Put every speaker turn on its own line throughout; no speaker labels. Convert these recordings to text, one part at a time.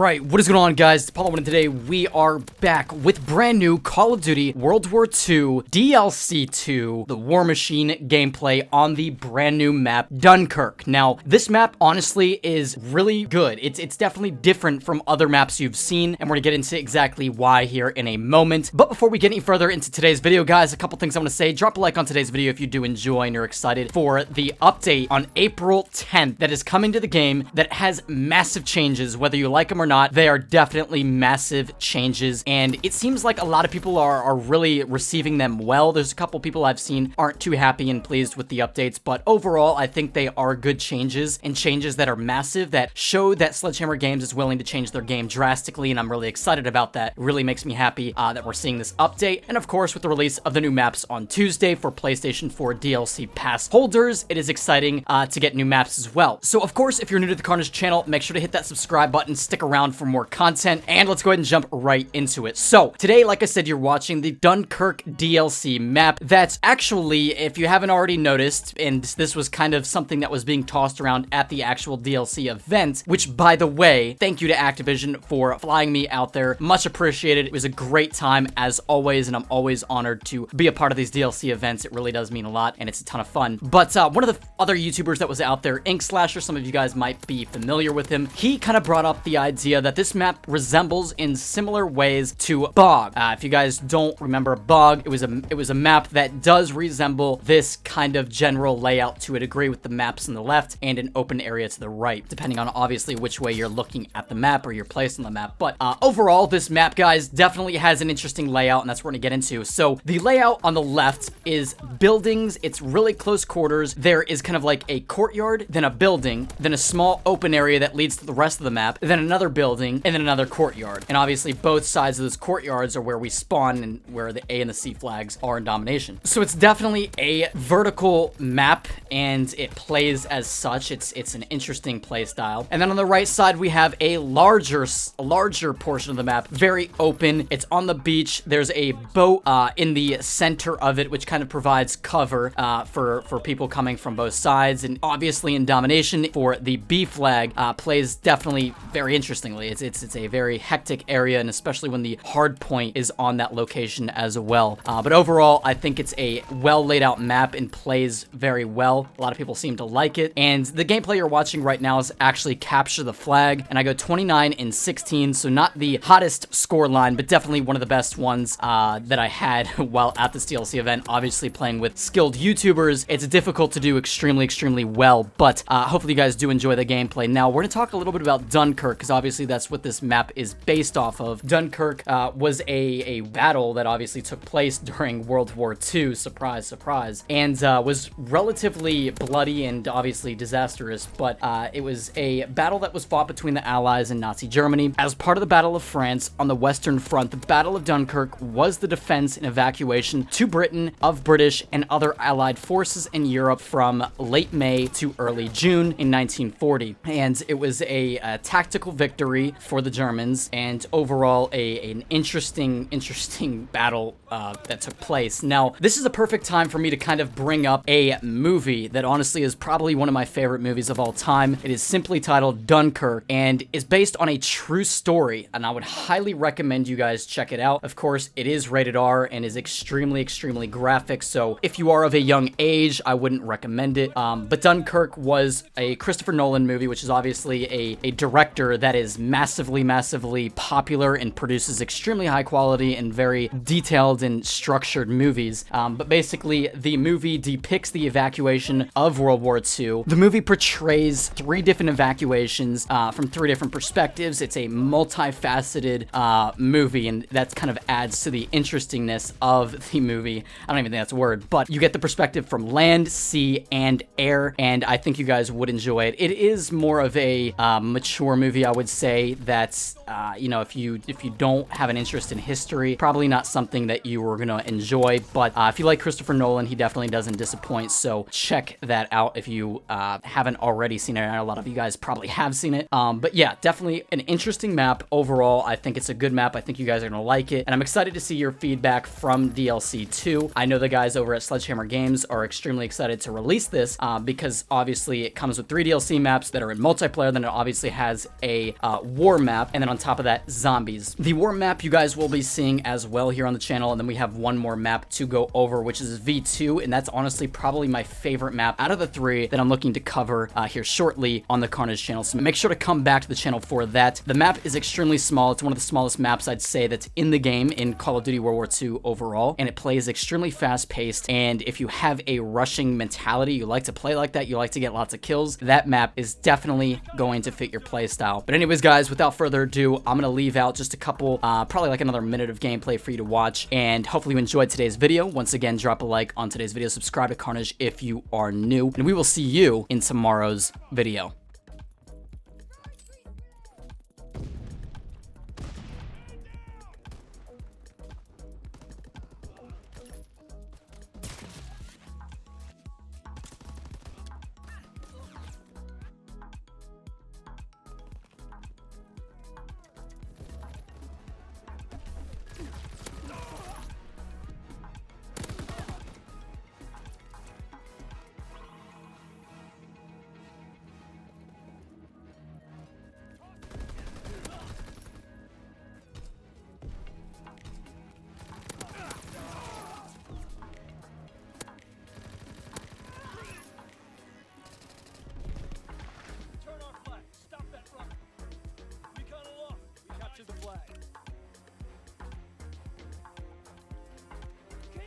Alright, what is going on, guys? It's Apollo, and today we are back with brand new Call of Duty World War II DLC 2, the War Machine gameplay on the brand new map, Dunkirk. Now, this map, honestly, is really good. It's definitely different from other maps you've seen, and we're gonna get into exactly why here in a moment. But before we get any further into today's video, guys, a couple things I want to say. Drop a like on today's video if you do enjoy and you're excited for the update on April 10th that is coming to the game that has massive changes, whether you like them or not. They are definitely massive changes, and it seems like a lot of people are really receiving them well. There's a couple people I've seen aren't too happy and pleased with the updates, but overall, I think they are good changes, and changes that are massive, that show that Sledgehammer Games is willing to change their game drastically, and I'm really excited about that. It really makes me happy that we're seeing this update. And of course, with the release of the new maps on Tuesday for PlayStation 4 DLC Pass holders, it is exciting to get new maps as well. So of course, if you're new to the KARNAGE channel, make sure to hit that subscribe button, stick around for more content, and let's go ahead and jump right into it. So today, like I said, you're watching the Dunkirk DLC map. That's actually, if you haven't already noticed, and this was kind of something that was being tossed around at the actual DLC event, which, by the way, thank you to Activision for flying me out there. Much appreciated. It was a great time as always, and I'm always honored to be a part of these DLC events. It really does mean a lot, and it's a ton of fun. But one of the other YouTubers that was out there, Ink Slasher, some of you guys might be familiar with him, he kind of brought up the idea that this map resembles in similar ways to BOG. If you guys don't remember BOG, it was a map that does resemble this kind of general layout to a degree, with the maps on the left and an open area to the right, depending on obviously which way you're looking at the map or your place on the map. But overall, this map, guys, definitely has an interesting layout, and that's what we're gonna get into. So the layout on the left is buildings. It's really close quarters. There is kind of like a courtyard, then a building, then a small open area that leads to the rest of the map, then another building, and then another courtyard. And obviously both sides of those courtyards are where we spawn and where the A and the C flags are in domination. So it's definitely a vertical map, and it plays as such. It's an interesting play style. And then on the right side, we have a larger portion of the map, very open. It's on the beach. There's a boat in the center of it, which kind of provides cover for people coming from both sides. And obviously in domination, for the B flag, plays definitely very interestingly. It's a very hectic area, and especially when the hard point is on that location as well. But overall, I think it's a well laid out map and plays very well. A lot of people seem to like it. And the gameplay you're watching right now is actually capture the flag, and I go 29 and 16, so not the hottest score line, but definitely one of the best ones that I had while at this DLC event. Obviously playing with skilled YouTubers, it's difficult to do extremely well, but hopefully you guys do enjoy the gameplay. Now we're gonna talk a little bit about Dunkirk, because obviously that's what this map is based off of. Dunkirk was a battle that obviously took place during World War II, surprise, surprise, and was relatively bloody and obviously disastrous, but it was a battle that was fought between the Allies and Nazi Germany. As part of the Battle of France on the Western Front, the Battle of Dunkirk was the defense and evacuation to Britain of British and other Allied forces in Europe from late May to early June in 1940. And it was a tactical victory for the Germans, and overall an interesting battle that took place. Now, this is a perfect time for me to kind of bring up a movie that honestly is probably one of my favorite movies of all time. It is simply titled Dunkirk, and is based on a true story, and I would highly recommend you guys check it out. Of course, it is rated R and is extremely graphic, so if you are of a young age, I wouldn't recommend it. But Dunkirk was a Christopher Nolan movie, which is obviously a director that is massively popular and produces extremely high quality and very detailed and structured movies. But basically, the movie depicts the evacuation of World War II. The movie portrays 3 different evacuations from 3 different perspectives. It's a multifaceted movie, and that kind of adds to the interestingness of the movie. I don't even think that's a word, but you get the perspective from land, sea, and air, and I think you guys would enjoy it. It is more of a mature movie, I would say. That's you know, if you don't have an interest in history, probably not something that you were gonna enjoy. But if you like Christopher Nolan, he definitely doesn't disappoint. So check that out if you haven't already seen it. I know a lot of you guys probably have seen it. But yeah, definitely an interesting map overall. I think it's a good map. I think you guys are gonna like it, and I'm excited to see your feedback from DLC 2. I know the guys over at Sledgehammer Games are extremely excited to release this because obviously it comes with 3 DLC maps that are in multiplayer. Then it obviously has a war map, and then on top of that, zombies. The war map you guys will be seeing as well here on the channel, and then we have one more map to go over, which is V2, and that's honestly probably my favorite map out of the three that I'm looking to cover here shortly on the Carnage channel. So make sure to come back to the channel for that. The map is extremely small. It's one of the smallest maps I'd say that's in the game in Call of Duty World War II overall, and it plays extremely fast-paced. And if you have a rushing mentality, you like to play like that, you like to get lots of kills, that map is definitely going to fit your play style. But anyways, guys, without further ado, I'm gonna leave out just a couple, probably like another minute of gameplay for you to watch, and hopefully you enjoyed today's video. Once again, drop a like on today's video, subscribe to Carnage if you are new, and we will see you in tomorrow's video.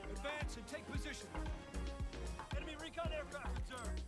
Advance and take position. Enemy recon aircraft observed.